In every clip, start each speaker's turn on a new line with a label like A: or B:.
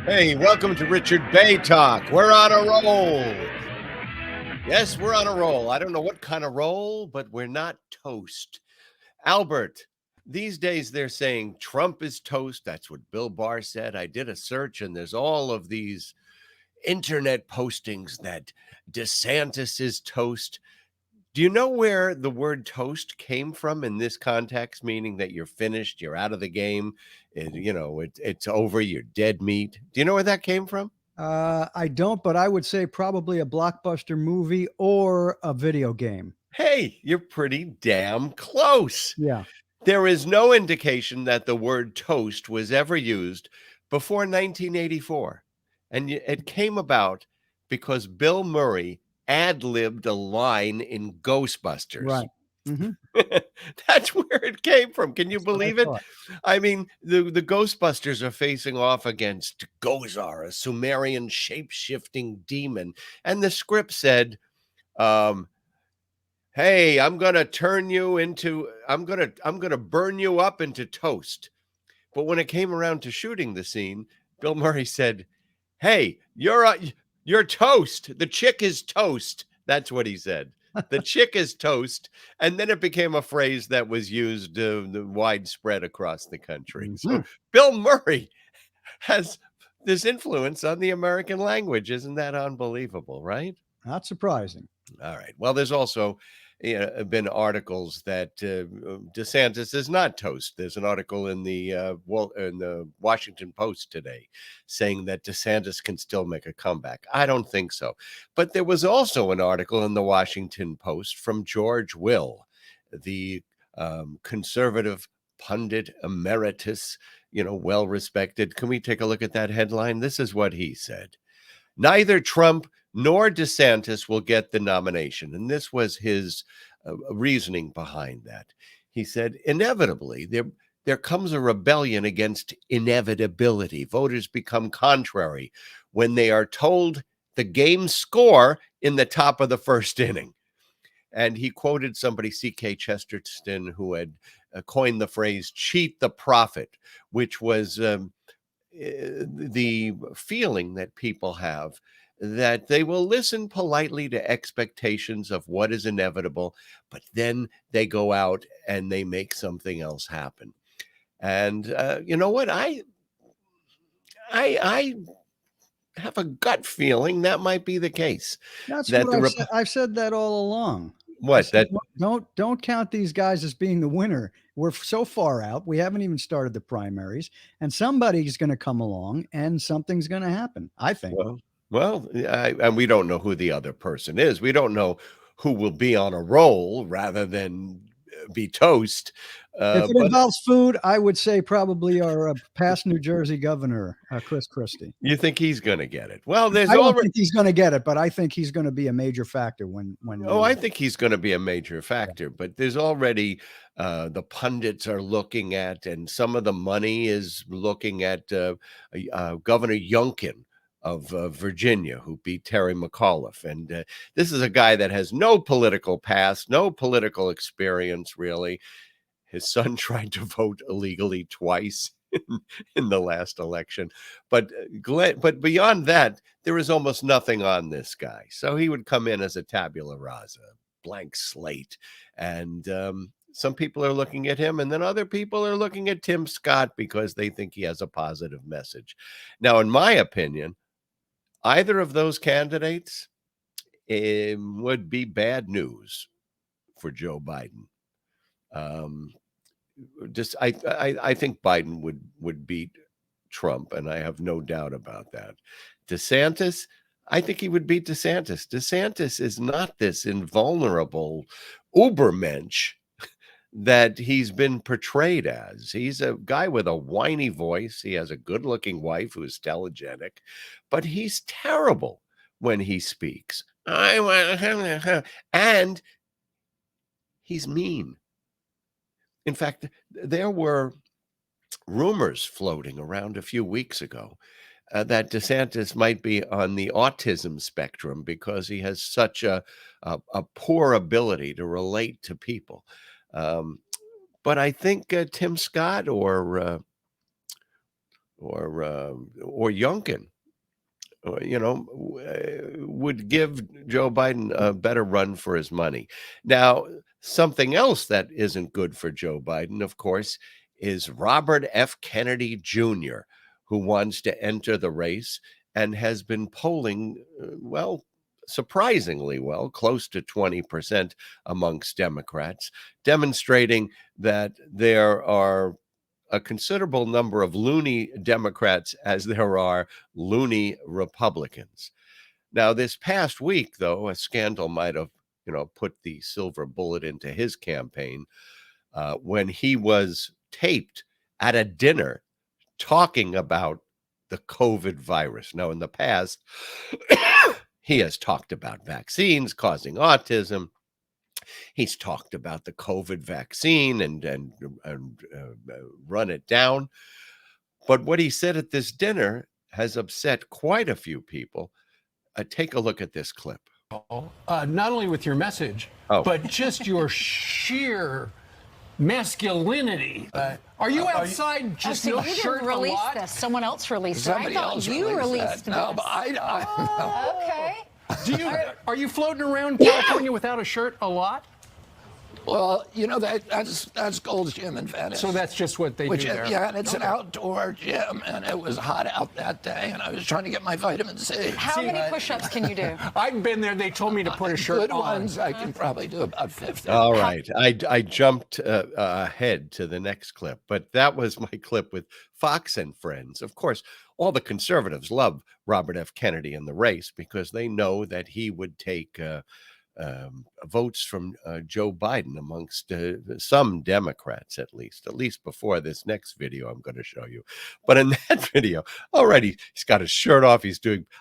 A: Hey, welcome to Richard Bey Talk. We're on a roll. Yes, we're on a roll. I don't know what kind of roll, but we're not toast. Albert, these days they're saying Trump is toast. That's what Bill Barr said. I did a search and there's all of these internet postings that DeSantis is toast. Do you know where the word toast came from in this context, meaning that you're finished, you're out of the game, it's over, you're dead meat? Do you know where that came from?
B: I don't, but I would say probably a blockbuster movie or a video game.
A: Hey, you're pretty damn close.
B: Yeah.
A: There is no indication that the word toast was ever used before 1984. And it came about because Bill Murray ad-libbed a line in Ghostbusters.
B: Right. Mm-hmm.
A: That's where it came from. Can you believe it?
B: thought.
A: I mean, the Ghostbusters are facing off against Gozar, a Sumerian shape-shifting demon. And the script said, hey, I'm going to burn you up into toast. But when it came around to shooting the scene, Bill Murray said, hey, you're toast. The chick is toast. That's what he said. The chick is toast. And then it became a phrase that was used widespread across the country.
B: Mm-hmm.
A: So Bill Murray has this influence on the American language. Isn't that unbelievable, right?
B: Not surprising.
A: All right. Well, there's also been articles that DeSantis is not toast. There's an article in the Washington Post today saying that DeSantis can still make a comeback. I don't think so. But there was also an article in the Washington Post from George Will, the conservative pundit emeritus, well-respected. Can we take a look at that headline? This is what he said. Neither Trump nor DeSantis will get the nomination. And this was his reasoning behind that. He said, inevitably, there comes a rebellion against inevitability. Voters become contrary when they are told the game score in the top of the first inning. And he quoted somebody, C.K. Chesterton, who had coined the phrase cheat the prophet, which was the feeling that people have that they will listen politely to expectations of what is inevitable, but then they go out and they make something else happen. And you know what? I have a gut feeling that might be the case.
B: That's what I've said that all along.
A: What?
B: Said, don't count these guys as being the winner. We're so far out. We haven't even started the primaries, and somebody's going to come along, and something's going to happen, I think.
A: And we don't know who the other person is. We don't know who will be on a roll rather than be toast.
B: If it involves food, I would say probably our past New Jersey governor, Chris Christie.
A: You think he's going to get it? Well,
B: I don't think he's going to get it, but I think he's going to be a major factor when.
A: I think he's going to be a major factor, but there's already the pundits are looking at, and some of the money is looking at Governor Youngkin of Virginia, who beat Terry McAuliffe. And this is a guy that has no political past, no political experience, really. His son tried to vote illegally twice in the last election. But beyond that, there is almost nothing on this guy. So he would come in as a tabula rasa, blank slate. And some people are looking at him, and then other people are looking at Tim Scott because they think he has a positive message. Now, in my opinion, either of those candidates would be bad news for Joe Biden. I think Biden would beat Trump, and I have no doubt about that. DeSantis, I think he would beat DeSantis. DeSantis is not this invulnerable ubermensch that he's been portrayed as. He's a guy with a whiny voice. He has a good-looking wife who is telegenic, but he's terrible when he speaks. And he's mean. In fact, there were rumors floating around a few weeks ago that DeSantis might be on the autism spectrum because he has such a poor ability to relate to people. But I think Tim Scott or or Youngkin, would give Joe Biden a better run for his money. Now, something else that isn't good for Joe Biden, of course, is Robert F. Kennedy Jr., who wants to enter the race and has been polling, well, surprisingly well, close to 20% amongst Democrats, demonstrating that there are a considerable number of loony Democrats as there are loony Republicans. Now, this past week, though, a scandal might have, put the silver bullet into his campaign when he was taped at a dinner talking about the COVID virus. Now, in the past, he has talked about vaccines causing autism. He's talked about the COVID vaccine and run it down. But what he said at this dinner has upset quite a few people. Take a look at this clip.
C: Not only with your message, but just your sheer masculinity. Are you outside just no
D: you
C: shirt
D: didn't release
C: a lot?
D: this. Someone else released it.
E: Somebody
D: I thought
E: else
D: you released
E: that. No,
D: this.
E: but I
D: Okay.
C: Are you floating around California without a shirt a lot?
E: Well, that's Gold's Gym in Venice.
C: So that's just what they do there.
E: Yeah, and it's an outdoor gym, and it was hot out that day, and I was trying to get my vitamin C.
D: How many push-ups can you do?
C: I've been there. They told me to put a shirt
E: Good
C: on.
E: ones, I can probably do about 50.
A: All right. I jumped ahead to the next clip, but that was my clip with Fox and Friends. Of course, all the conservatives love Robert F. Kennedy in the race because they know that he would take votes from Joe Biden amongst some Democrats, at least before this next video I'm going to show you. But in that video, already he's got his shirt off.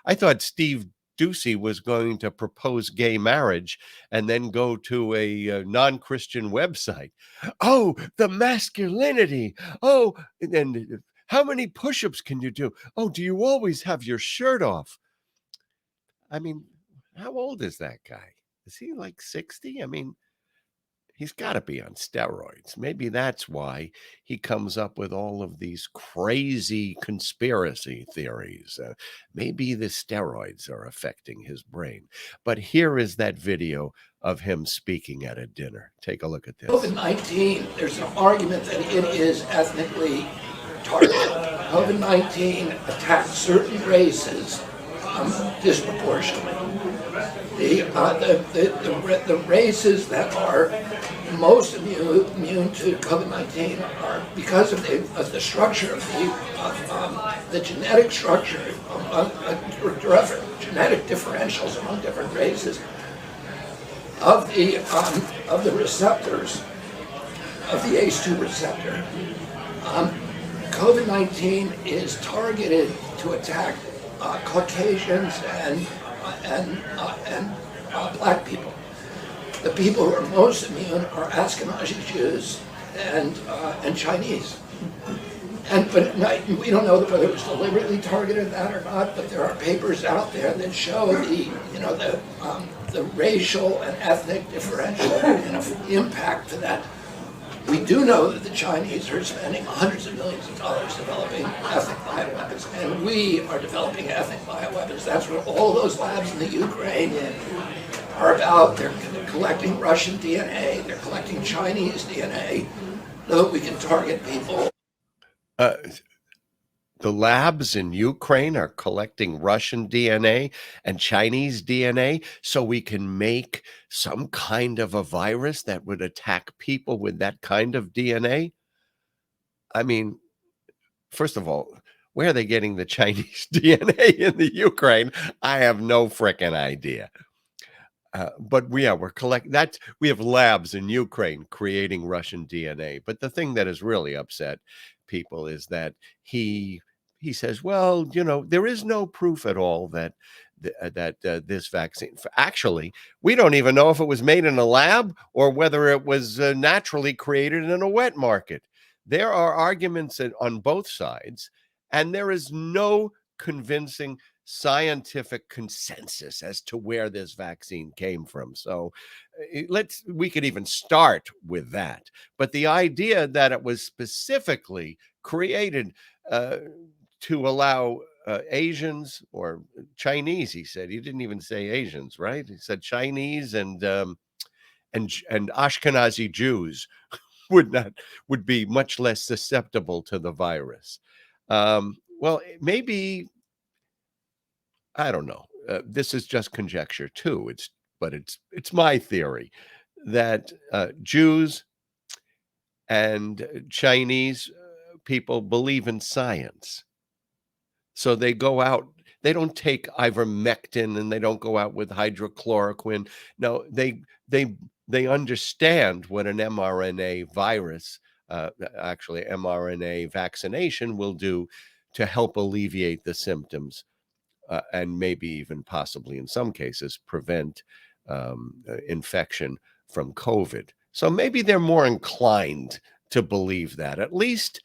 A: I thought Steve Ducey was going to propose gay marriage and then go to a non-Christian website. Oh, the masculinity. Oh, and how many push-ups can you do? Oh, do you always have your shirt off? I mean, how old is that guy? Is he like 60? I mean, he's got to be on steroids. Maybe that's why he comes up with all of these crazy conspiracy theories. Maybe the steroids are affecting his brain. But here is that video of him speaking at a dinner. Take a look at this.
E: COVID-19, there's an argument that it is ethnically targeted. COVID-19 attacks certain races disproportionately. The races that are most immune to COVID-19 are because of the structure of the genetic structure, genetic differentials among different races of the receptors of the ACE2 receptor. COVID-19 is targeted to attack Caucasians and black people. The people who are most immune are Ashkenazi Jews and Chinese. But we don't know whether it was deliberately targeted that or not. But there are papers out there that show the racial and ethnic differential impact to that. We do know that the Chinese are spending hundreds of millions of dollars developing ethnic bioweapons, and we are developing ethnic bioweapons. That's what all those labs in the Ukraine are about. They're collecting Russian DNA, they're collecting Chinese DNA, so that we can target people.
A: The labs in Ukraine are collecting Russian DNA and Chinese DNA so we can make some kind of a virus that would attack people with that kind of DNA. I mean, first of all, where are they getting the Chinese DNA in the Ukraine? I have no frickin' idea. But we're collecting that. We have labs in Ukraine creating Russian DNA. But the thing that has really upset people is that he says, well, there is no proof at all that this vaccine, actually, we don't even know if it was made in a lab or whether it was naturally created in a wet market. There are arguments on both sides, and there is no convincing scientific consensus as to where this vaccine came from. So we could even start with that. But the idea that it was specifically created to allow Asians or Chinese, he said. He didn't even say Asians, right? He said Chinese and Ashkenazi Jews would be much less susceptible to the virus. Well, maybe, I don't know. This is just conjecture too. It's my theory that Jews and Chinese people believe in science. So they go out, they don't take ivermectin and they don't go out with hydrochloroquine. No, they understand what an mRNA virus, actually mRNA vaccination, will do to help alleviate the symptoms and maybe even possibly in some cases prevent infection from COVID. So maybe they're more inclined to believe that. At least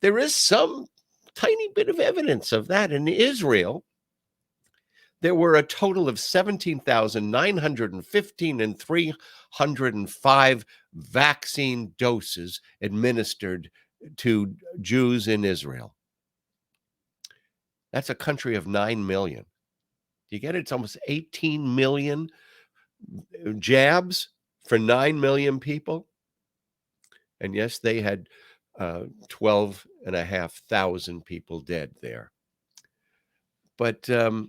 A: there is some tiny bit of evidence of that. In Israel, there were a total of 17,915 and 305 vaccine doses administered to Jews in Israel. That's a country of 9 million. Do you get it? It's almost 18 million jabs for 9 million people. And yes, they had 12,500 people dead there. But, for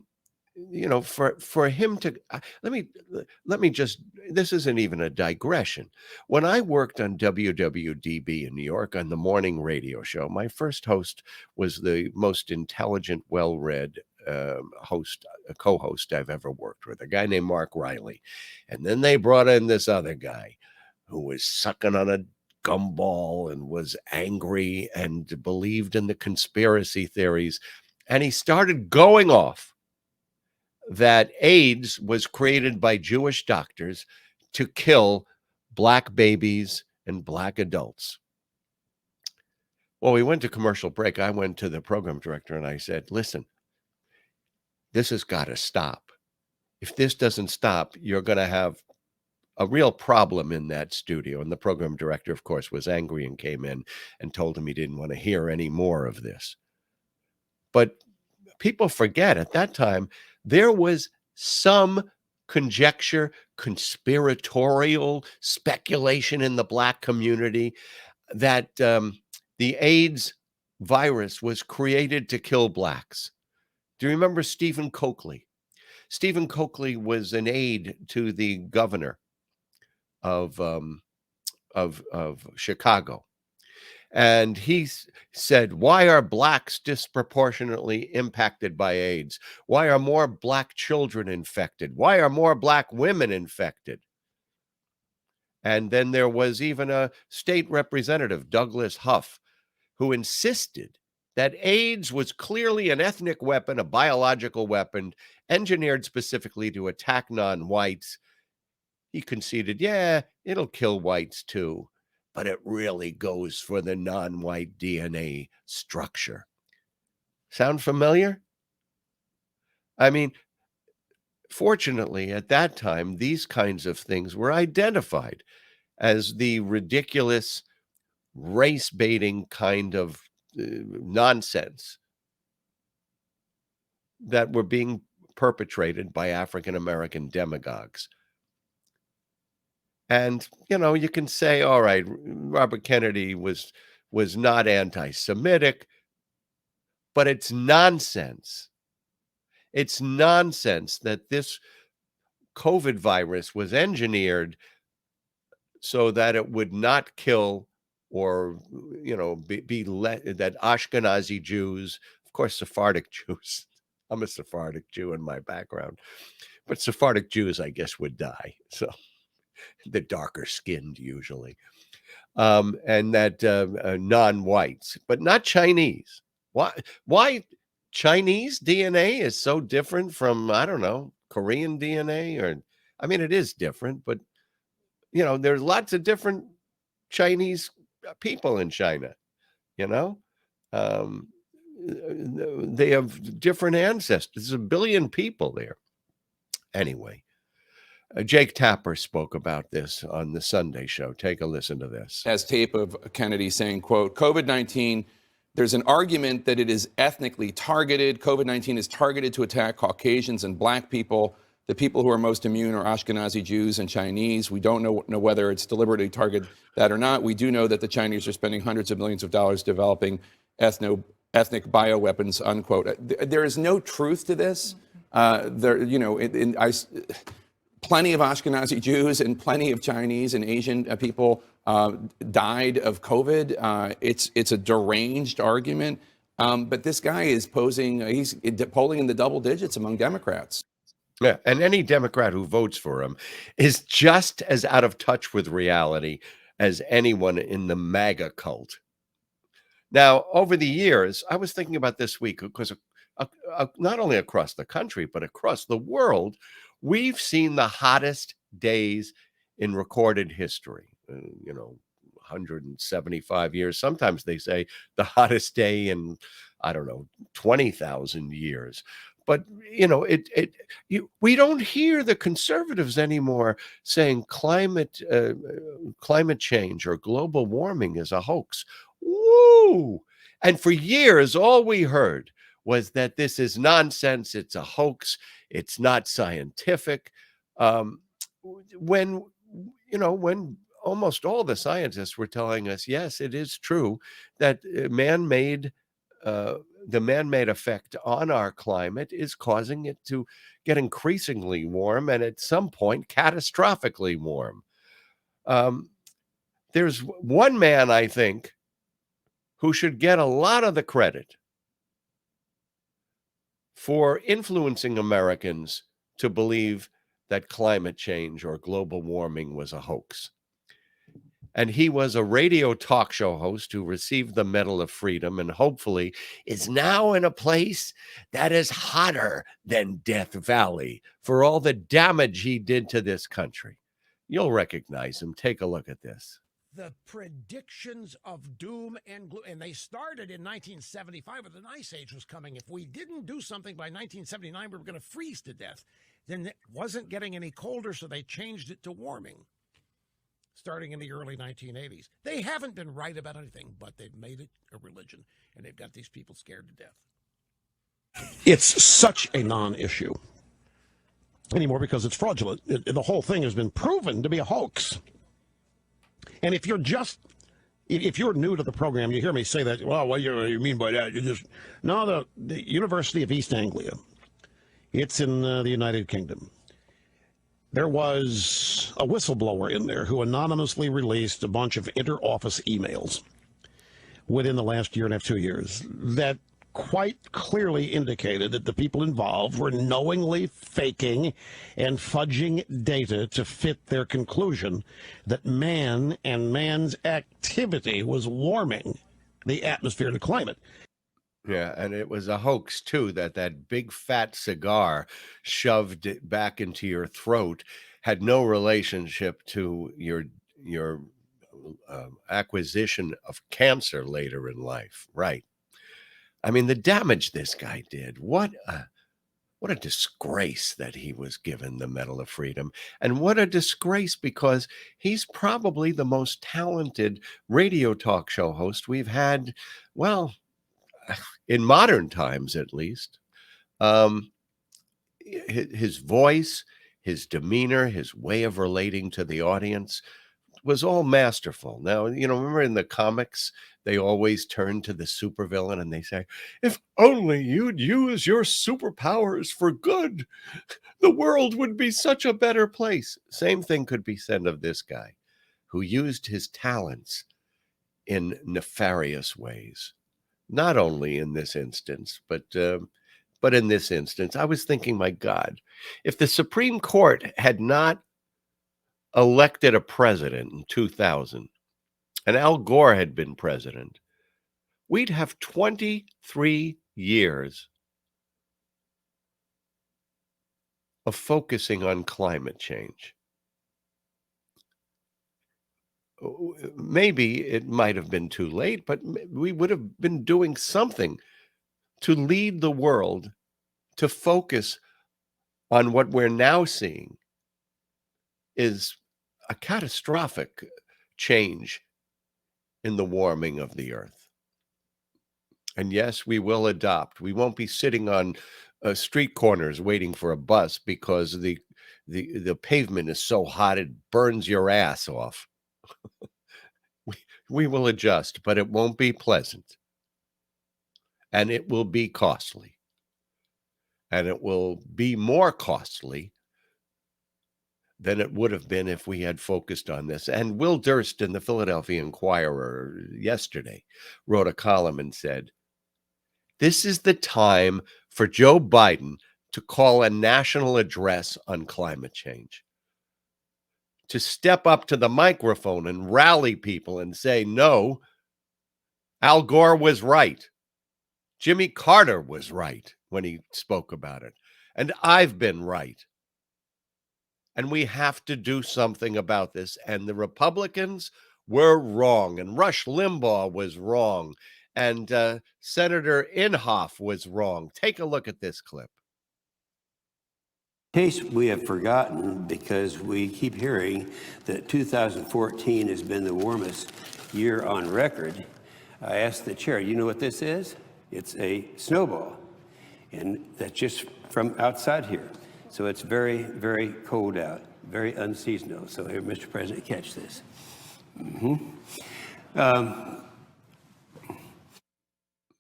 A: him to, let me just, this isn't even a digression. When I worked on WWDB in New York on the morning radio show, my first host was the most intelligent, well-read co-host I've ever worked with, a guy named Mark Riley. And then they brought in this other guy who was sucking on a gumball and was angry and believed in the conspiracy theories. And he started going off that AIDS was created by Jewish doctors to kill black babies and black adults. Well, we went to commercial break. I went to the program director and I said, listen, this has got to stop. If this doesn't stop, you're going to have a real problem in that studio. And the program director, of course, was angry and came in and told him he didn't want to hear any more of this. But people forget at that time, there was some conjecture, conspiratorial speculation in the black community that the AIDS virus was created to kill blacks. Do you remember Stephen Coakley? Stephen Coakley was an aide to the governor of Chicago. And he said, why are blacks disproportionately impacted by AIDS? Why are more black children infected? Why are more black women infected? And then there was even a state representative, Douglas Huff, who insisted that AIDS was clearly an ethnic weapon, a biological weapon, engineered specifically to attack non-whites. He conceded, yeah, it'll kill whites too, but it really goes for the non-white DNA structure. Sound familiar? I mean, fortunately, at that time, these kinds of things were identified as the ridiculous race-baiting kind of nonsense that were being perpetrated by African-American demagogues. And, you can say, all right, Robert Kennedy was not anti-Semitic, but it's nonsense. It's nonsense that this COVID virus was engineered so that it would not kill or, that Ashkenazi Jews, of course, Sephardic Jews. I'm a Sephardic Jew in my background, but Sephardic Jews, I guess, would die. So the darker skinned usually, and that non-whites, but not Chinese. Why Chinese DNA is so different from, I don't know, Korean DNA? Or, I mean, it is different, but, there's lots of different Chinese people in China, they have different ancestors. There's 1 billion people there. Anyway, Jake Tapper spoke about this on the Sunday show. Take a listen to this.
F: Has tape of Kennedy saying, quote, COVID-19 There's an argument that it is ethnically targeted. COVID-19 is targeted to attack Caucasians and black people. The people who are most immune are Ashkenazi Jews and Chinese. We don't know whether it's deliberately targeted that or not. We do know that the Chinese are spending hundreds of millions of dollars developing ethnic bioweapons, unquote. There is no truth to this. Plenty of Ashkenazi Jews and plenty of Chinese and Asian people died of COVID. It's a deranged argument. But this guy is he's polling in the double digits among Democrats.
A: Yeah, and any Democrat who votes for him is just as out of touch with reality as anyone in the MAGA cult. Now, over the years, I was thinking about this week because not only across the country, but across the world, we've seen the hottest days in recorded history. 175 years. Sometimes they say the hottest day in, 20,000 years. But, we don't hear the conservatives anymore saying climate change or global warming is a hoax. Woo! And for years, all we heard was that this is nonsense. It's a hoax. It's not scientific. When almost all the scientists were telling us, yes, it is true that the man-made effect on our climate is causing it to get increasingly warm and at some point catastrophically warm. There's one man, I think, who should get a lot of the credit for influencing Americans to believe that climate change or global warming was a hoax. And he was a radio talk show host who received the Medal of Freedom and hopefully is now in a place that is hotter than Death Valley for all the damage he did to this country. You'll recognize him. Take a look at this.
G: The predictions of doom and gloom, and they started in 1975 when the Ice Age was coming. If we didn't do something by 1979, we were going to freeze to death. Then it wasn't getting any colder, so they changed it to warming. Starting in the early 1980s. They haven't been right about anything, but they've made it a religion, and they've got these people scared to death.
H: It's such a non-issue anymore because it's fraudulent. The whole thing has been proven to be a hoax. And if you're new to the program, you hear me say that, well, what do you mean by that? The University of East Anglia, it's in the United Kingdom. There was a whistleblower in there who anonymously released a bunch of inter-office emails within the last year and a half, 2 years, that quite clearly indicated that the people involved were knowingly faking and fudging data to fit their conclusion that man and man's activity was warming the atmosphere and the climate.
A: Yeah, and it was a hoax, too, that big fat cigar shoved back into your throat had no relationship to your acquisition of cancer later in life. Right. I mean, the damage this guy did, what a disgrace that he was given the Medal of Freedom. And what a disgrace because he's probably the most talented radio talk show host we've had, well, in modern times, at least. His voice, his demeanor, his way of relating to the audience was all masterful. Now, remember in the comics, they always turn to the supervillain and they say, if only you'd use your superpowers for good, the world would be such a better place. Same thing could be said of this guy who used his talents in nefarious ways. Not only in this instance, but in this instance, I was thinking, my God, if the Supreme Court had not elected a president in 2000 and Al Gore had been president, we'd have 23 years of focusing on climate change. Maybe it might have been too late, but we would have been doing something to lead the world to focus on what we're now seeing is a catastrophic change in the warming of the earth. And yes, we will adopt. We won't be sitting on street corners waiting for a bus because the pavement is so hot it burns your ass off. We will adjust, but it won't be pleasant. And it will be costly. And it will be more costly than it would have been if we had focused on this. And Will Durst in the Philadelphia Inquirer yesterday wrote a column and said, this is the time for Joe Biden to call a national address on climate change, to step up to the microphone and rally people and say, no, Al Gore was right. Jimmy Carter was right when he spoke about it. And I've been right. And we have to do something about this. And the Republicans were wrong. And Rush Limbaugh was wrong. And Senator Inhofe was wrong. Take a look at this clip.
I: Case we have forgotten because we keep hearing that 2014 has been the warmest year on record. I asked the chair, you know what this is? It's a snowball. And that's just from outside here. So it's very, very cold out, very unseasonal. So here, Mr. President, catch this.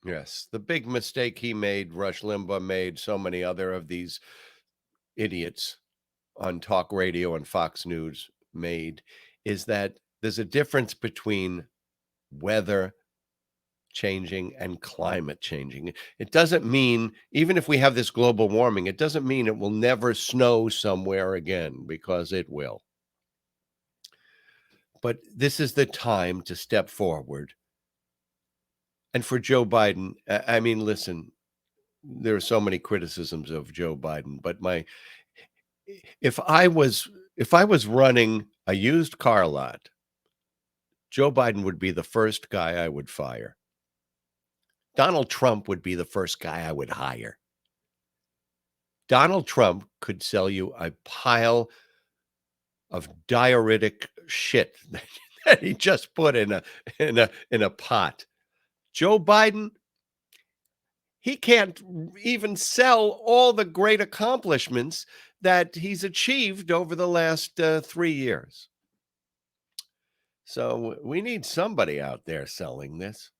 A: Yes, the big mistake he made, Rush Limbaugh made, so many other of these idiots on talk radio and Fox News made, is that there's a difference between weather changing and climate changing. It doesn't mean, even if we have this global warming, it doesn't mean it will never snow somewhere again, because it will. But this is the time to step forward. And for Joe Biden, I mean, listen, there are so many criticisms of Joe Biden, but if I was running a used car lot, Joe Biden would be the first guy I would fire. Donald Trump would be the first guy I would hire. Donald Trump could sell you a pile of diuretic shit that he just put in a pot. Joe Biden, he can't even sell all the great accomplishments that he's achieved over the last 3 years. So we need somebody out there selling this.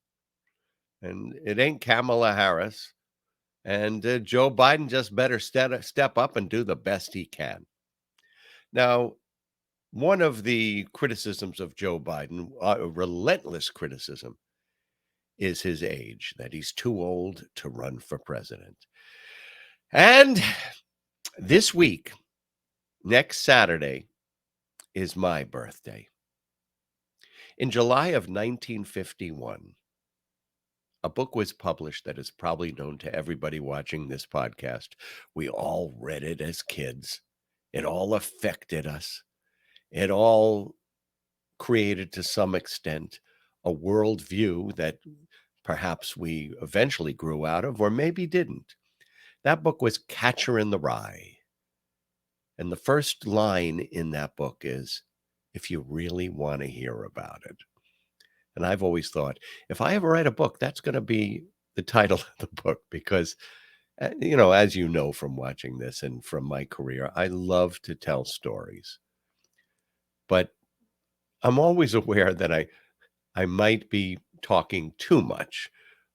A: And it ain't Kamala Harris. And Joe Biden just better step up and do the best he can. Now, one of the criticisms of Joe Biden, a relentless criticism, is his age, that he's too old to run for president. And this week, next Saturday, is my birthday. In July of 1951, a book was published that is probably known to everybody watching this podcast. We all read it as kids. It all affected us. It all created, to some extent, a worldview that perhaps we eventually grew out of, or maybe didn't. That book was Catcher in the Rye. And the first line in that book is, if you really want to hear about it. And I've always thought, if I ever write a book, that's going to be the title of the book, because, you know, as you know from watching this and from my career, I love to tell stories. But I'm always aware that I might be talking too much,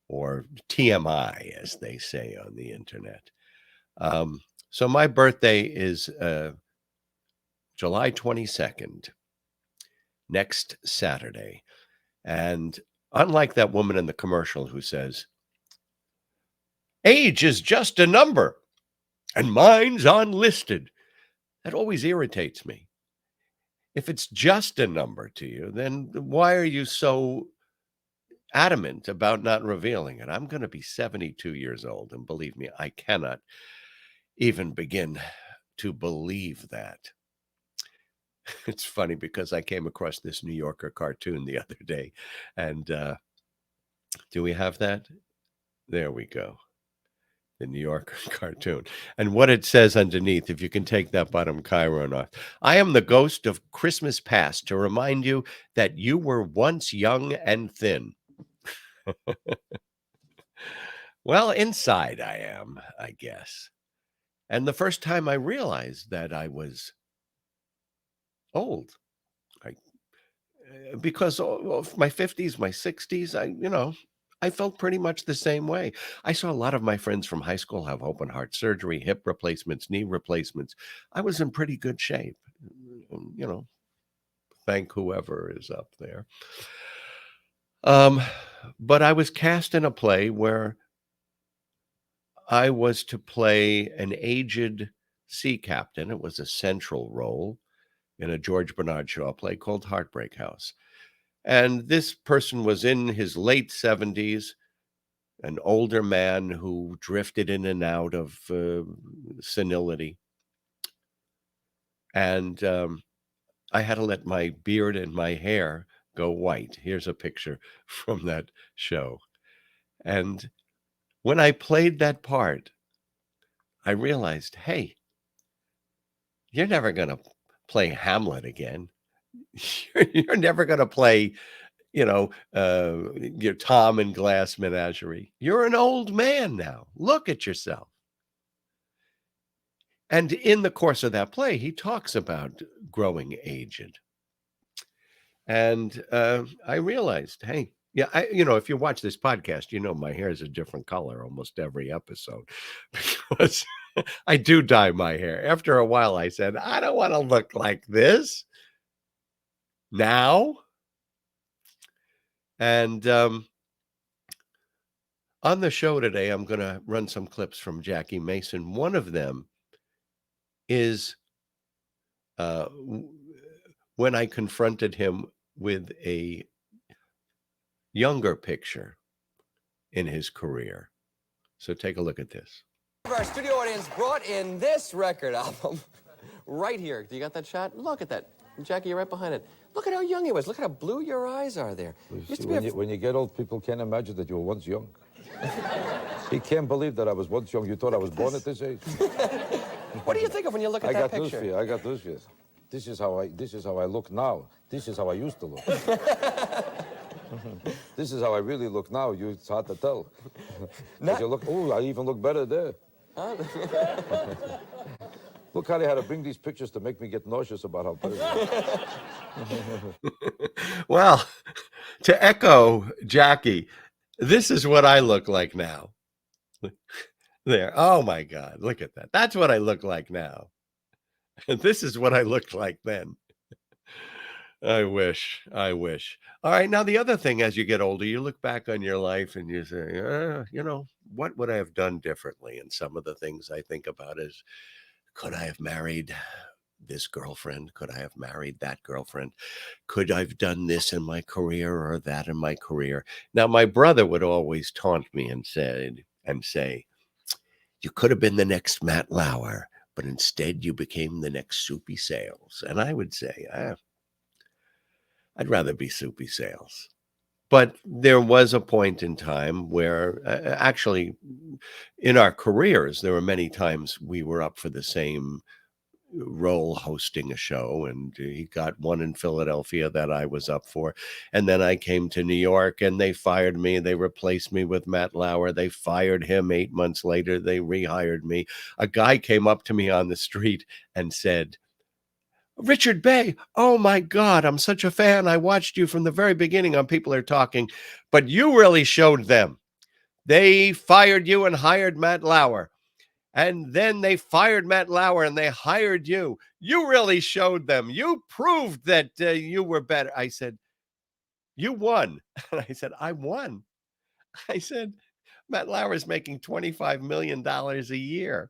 A: or TMI, as they say on the internet. So my birthday is July 22nd, next Saturday. And unlike that woman in the commercial who says, age is just a number and mine's unlisted, that always irritates me. If it's just a number to you, then why are you so adamant about not revealing it? I'm going to be 72 years old, and believe me, I cannot even begin to believe that. It's funny because I came across this New Yorker cartoon the other day, and do we have that? There we go. The New Yorker cartoon. And what it says underneath, if you can take that bottom chyron off: I am the ghost of Christmas past to remind you that you were once young and thin. Well, inside I am, I guess. And the first time I realized that I was old, I, because of my 50s, my 60s, I felt pretty much the same way. I saw a lot of my friends from high school have open heart surgery, hip replacements, knee replacements. I was in pretty good shape, thank whoever is up there. But I was cast in a play where I was to play an aged sea captain. It was a central role in a George Bernard Shaw play called Heartbreak House. And this person was in his late 70s, an older man who drifted in and out of senility. And I had to let my beard and my hair go white. Here's a picture from that show. And when I played that part, I realized, hey, you're never going to play Hamlet again. You're never going to play, your Tom and Glass Menagerie. You're an old man now. Look at yourself. And in the course of that play, he talks about growing aged. And I realized, hey, yeah, if you watch this podcast, my hair is a different color almost every episode because I do dye my hair. After a while, I said, I don't want to look like this now. And on the show today, I'm going to run some clips from Jackie Mason. One of them is when I confronted him with a younger picture in his career. So take a look at this.
J: Our studio audience brought in this record album right here. Do you got that shot? Look at that. Jackie, you're right behind it. Look at how young he was. Look at how blue your eyes are there.
K: When you get old, people can't imagine that you were once young. He can't believe that I was once young. You thought I was born at this age?
J: What do you think of when you look at that picture?
K: I got news for you. This is how I look now. This is how I used to look. This is how I really look now. It's hard to tell. I even look better there. Look how they had to bring these pictures to make me get nauseous about how better.
A: Well, to echo Jackie, this is what I look like now. There. Oh my God. Look at that. That's what I look like now. And this is what I looked like then. I wish. All right. Now, the other thing, as you get older, you look back on your life and you say, what would I have done differently? And some of the things I think about is, could I have married this girlfriend? Could I have married that girlfriend? Could I have done this in my career or that in my career? Now, my brother would always taunt me and say, you could have been the next Matt Lauer, but instead you became the next Soupy Sales. And I would say, I'd rather be Soupy Sales. But there was a point in time where actually in our careers, there were many times we were up for the same role hosting a show, and he got one in Philadelphia that I was up for. And then I came to New York and they fired me. They replaced me with Matt Lauer. They fired him 8 months later. They rehired me. A guy came up to me on the street and said, Richard Bey, oh my God, I'm such a fan. I watched you from the very beginning on People Are Talking, but you really showed them. They fired you and hired Matt Lauer. And then they fired Matt Lauer and they hired you. You really showed them. You proved that you were better. I said, you won. And I said, I won. I said, Matt Lauer is making $25 million a year.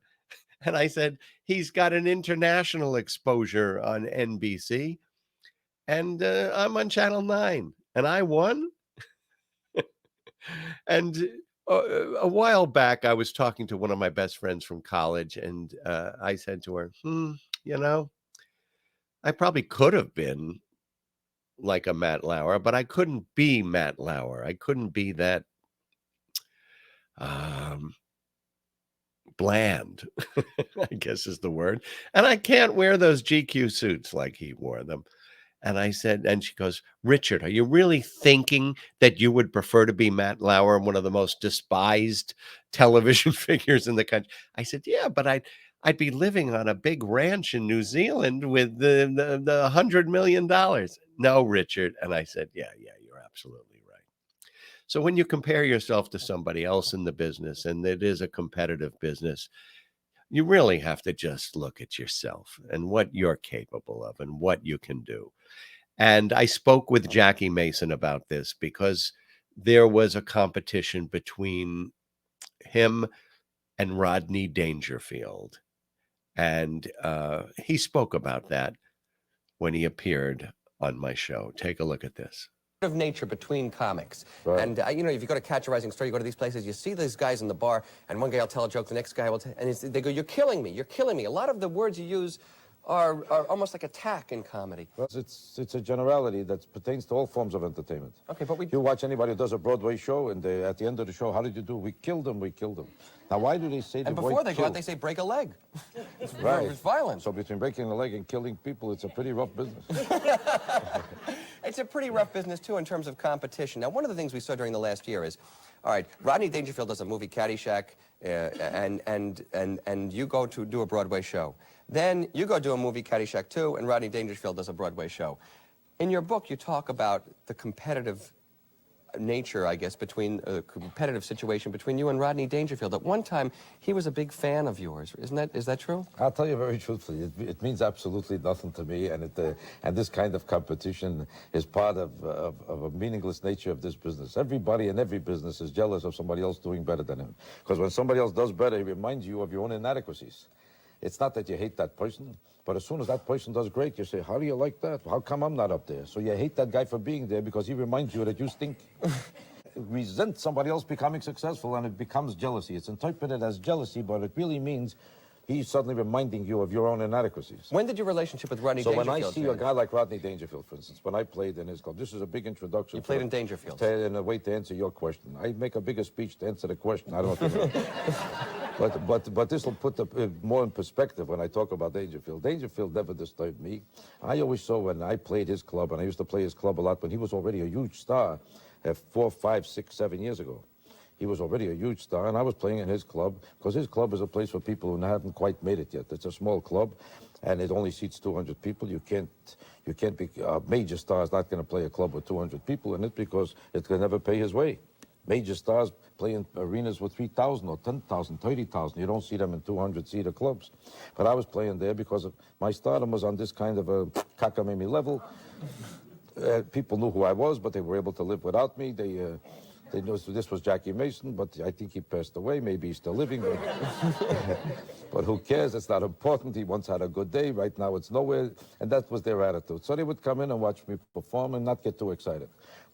A: And I said, he's got an international exposure on NBC. And I'm on Channel 9. And I won. And a while back, I was talking to one of my best friends from college, and I said to her, I probably could have been like a Matt Lauer, but I couldn't be Matt Lauer. I couldn't be that bland, I guess is the word. And I can't wear those GQ suits like he wore them. And I said, and she goes, Richard, are you really thinking that you would prefer to be Matt Lauer, one of the most despised television figures in the country? I said, yeah, but I'd be living on a big ranch in New Zealand with the $100 million. No, Richard. And I said, yeah, you're absolutely right. So when you compare yourself to somebody else in the business, and it is a competitive business, you really have to just look at yourself and what you're capable of and what you can do. And I spoke with Jackie Mason about this because there was a competition between him and Rodney Dangerfield. And he spoke about that when he appeared on my show. Take a look at this.
J: Of nature between comics.
K: Right.
J: And, you know, if you go to Catch a Rising Star, you go to these places, you see these guys in the bar, and one guy will tell a joke, the next guy will and they go, you're killing me, you're killing me. A lot of the words you use are almost like attack in comedy.
K: Well, it's a generality that pertains to all forms of entertainment.
J: Okay, but
K: You watch anybody who does a Broadway show, and at the end of the show, how did you do? We killed them, we killed them. Now, why do they say the
J: And
K: word
J: before they go
K: kill?
J: out, they say break a leg. It's,
K: Right.
J: It's violent.
K: So between breaking a leg and killing people, it's a pretty rough business.
J: It's a pretty rough business, too, in terms of competition. Now, one of the things we saw during the last year is, all right, Rodney Dangerfield does a movie, Caddyshack, and you go to do a Broadway show. Then you go do a movie, Caddyshack 2, and Rodney Dangerfield does a Broadway show. In your book, you talk about the competitive nature, I guess, between a competitive situation between you and Rodney Dangerfield. At one time, he was a big fan of yours. Is that true?
K: I'll tell you very truthfully, it means absolutely nothing to me, and this kind of competition is part of a meaningless nature of this business. Everybody in every business is jealous of somebody else doing better than him, because when somebody else does better, it reminds you of your own inadequacies. It's not that you hate that person, but as soon as that person does great, you say, how do you like that? How come I'm not up there? So you hate that guy for being there because he reminds you that you stink. Resent somebody else becoming successful, and it becomes jealousy. It's interpreted as jealousy, but it really means he's suddenly reminding you of your own inadequacies.
J: When did your relationship with Rodney Dangerfield
K: when I see a
J: change?
K: guy like Rodney Dangerfield, for instance, when I played in his club, this is a big introduction.
J: You played in Dangerfield.
K: In a way to answer your question. I make a bigger speech to answer the question. I don't know if you know. But this will put more in perspective when I talk about Dangerfield. Dangerfield never disturbed me. I always saw when I played his club, and I used to play his club a lot when he was already a huge star 4, 5, 6, 7 years ago. He was already a huge star, and I was playing in his club, because his club is a place for people who haven't quite made it yet. It's a small club, and it only seats 200 people. You can't be a major star is not going to play a club with 200 people in it, because it can never pay his way. Major stars play in arenas with 3,000 or 10,000, 30,000. You don't see them in 200-seater clubs. But I was playing there because my stardom was on this kind of a cockamamie level. People knew who I was, but they were able to live without me. They knew this was Jackie Mason, but I think he passed away. Maybe he's still living. But who cares? It's not important. He once had a good day. Right now it's nowhere. And that was their attitude. So they would come in and watch me perform and not get too excited.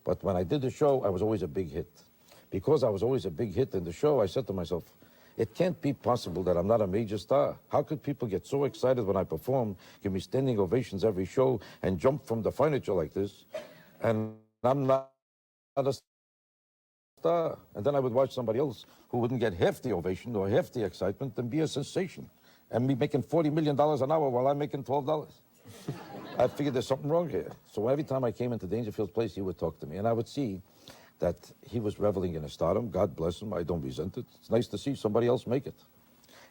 K: But when I did the show, I was always a big hit. Because I was always a big hit in the show, I said to myself, it can't be possible that I'm not a major star. How could people get so excited when I perform, give me standing ovations every show, and jump from the furniture like this, and I'm not a star? And then I would watch somebody else who wouldn't get half the ovation or half the excitement and be a sensation, and be making $40 million an hour while I'm making $12. I figured there's something wrong here. So every time I came into Dangerfield's place, he would talk to me, and I would see that he was reveling in his stardom. God bless him. I don't resent it. It's nice to see somebody else make it.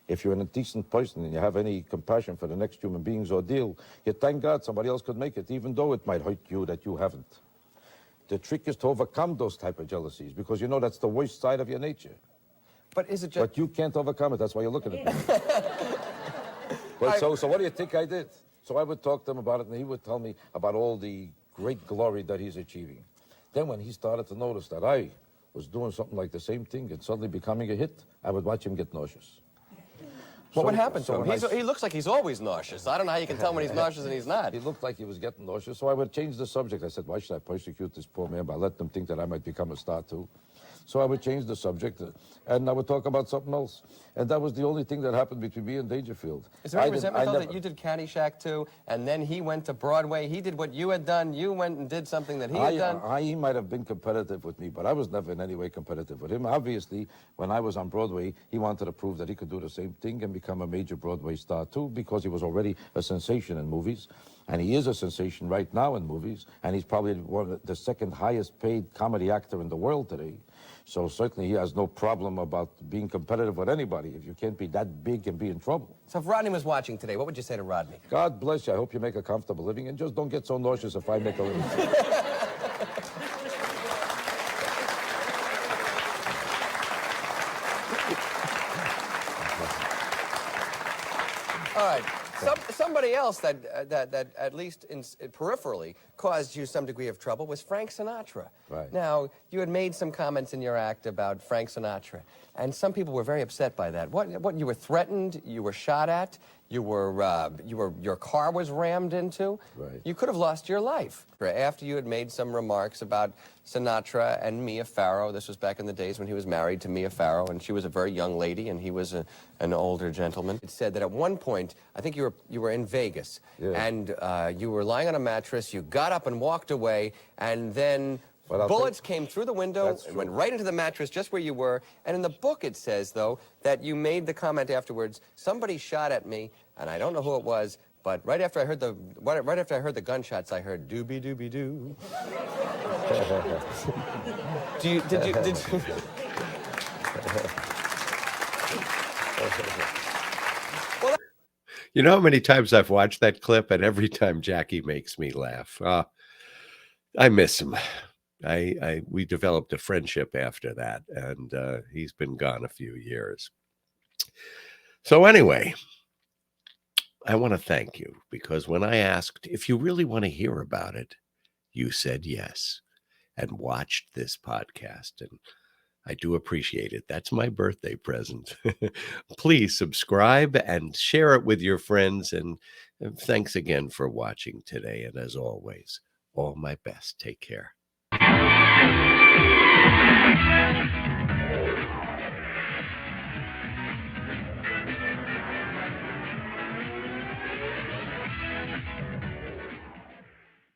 K: If you're a decent person and you have any compassion for the next human being's ordeal, you thank God somebody else could make it, even though it might hurt you that you haven't. The trick is to overcome those type of jealousies, because you know that's the worst side of your nature.
J: But is it just...
K: But you can't overcome it. That's why you're looking at me. Well, so what do you think I did? So I would talk to him about it, and he would tell me about all the great glory that he's achieving. Then when he started to notice that I was doing something like the same thing and suddenly becoming a hit, I would watch him get nauseous.
J: Well, what happened to him? He looks like he's always nauseous. I don't know how you can tell when he's nauseous and he's not.
K: He looked like he was getting nauseous, so I would change the subject. I said, why should I persecute this poor man by letting him think that I might become a star too? So I would change the subject, and I would talk about something else. And that was the only thing that happened between me and Dangerfield.
J: Is there any resentment, though, that you did Caddyshack too, and then he went to Broadway? He did what you had done. You went and did something that he had done.
K: He might have been competitive with me, but I was never in any way competitive with him. Obviously, when I was on Broadway, he wanted to prove that he could do the same thing and become a major Broadway star too, because he was already a sensation in movies. And he is a sensation right now in movies, and he's probably the second highest paid comedy actor in the world today. So certainly he has no problem about being competitive with anybody. If you can't be that big and be in trouble.
J: So if Rodney was watching today, what would you say to Rodney?
K: God bless you. I hope you make a comfortable living, and just don't get so nauseous if I make a living.
J: All right. Somebody else that at least peripherally caused you some degree of trouble was Frank Sinatra.
K: Right.
J: Now, you had made some comments in your act about Frank Sinatra, and some people were very upset by that. What you were threatened, you were shot at, your car was rammed into.
K: Right.
J: You could have lost your life after you had made some remarks about Sinatra and Mia Farrow. This was back in the days when he was married to Mia Farrow, and she was a very young lady, and he was an older gentleman. It said that at one point, I think you were in Vegas, and you were lying on a mattress. You got up and walked away, and then bullets came through the window and went right into the mattress just where you were. And in the book it says, though, that you made the comment afterwards, somebody shot at me, and I don't know who it was, but right after I heard the gunshots, I heard doobie doobie doo. Did you?
A: You know how many times I've watched that clip, and every time Jackie makes me laugh. I miss him. We developed a friendship after that, and he's been gone a few years. So anyway, I want to thank you, because when I asked if you really want to hear about it, you said yes and watched this podcast, and I do appreciate it. That's my birthday present. Please subscribe and share it with your friends, and thanks again for watching today, and as always, all my best. Take care.